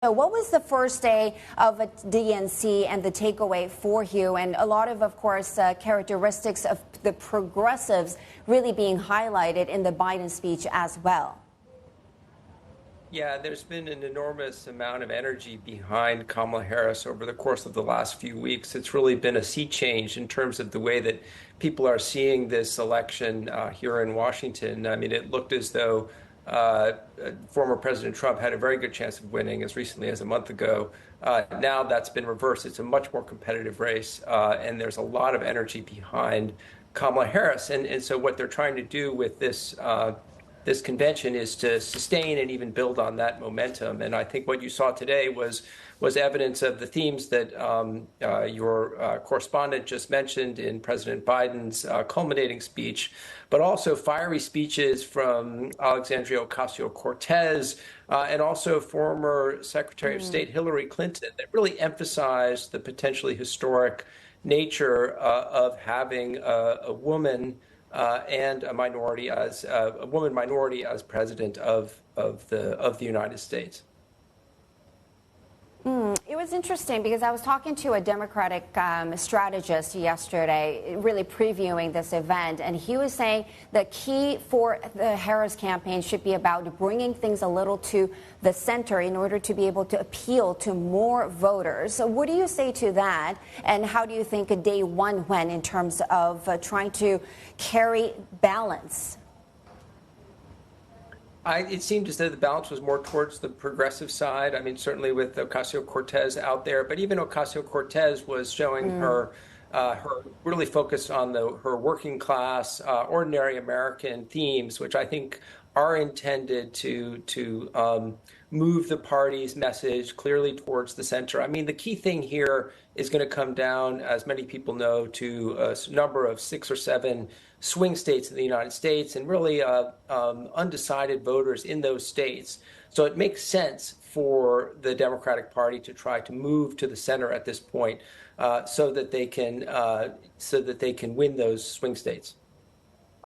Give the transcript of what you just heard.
So what was the first day of a DNC and the takeaway for you? And a lot of course, characteristics of the progressives really being highlighted in the Biden speech as well. Yeah, there's been an enormous amount of energy behind Kamala Harris over the course of the last few weeks. It's really been a sea change in terms of the way that people are seeing this election here in Washington. I mean, it looked as though former President Trump had a very good chance of winning as recently as a month ago. Now that's been reversed. It's a much more competitive race, and there's a lot of energy behind Kamala Harris. And so what they're trying to do with this convention is to sustain and even build on that momentum. And I think what you saw today was evidence of the themes that your correspondent just mentioned in President Biden's culminating speech, but also fiery speeches from Alexandria Ocasio-Cortez and also former Secretary of State Hillary Clinton that really emphasized the potentially historic nature of having a woman and a minority as a woman minority as president of the United States. It was interesting because I was talking to a Democratic strategist yesterday, really previewing this event, and he was saying the key for the Harris campaign should be about bringing things a little to the center in order to be able to appeal to more voters. So what do you say to that, and how do you think a day one went in terms of trying to carry balance? It seemed as though the balance was more towards the progressive side. I mean, certainly with Ocasio-Cortez out there, but even Ocasio-Cortez was showing her really focused on her working class, ordinary American themes, which I think are intended to move the party's message clearly towards the center. I mean, the key thing here is going to come down, as many people know, to a number of 6 or 7 swing states in the United States and really undecided voters in those states. So it makes sense for the Democratic Party to try to move to the center at this point so that they can win those swing states.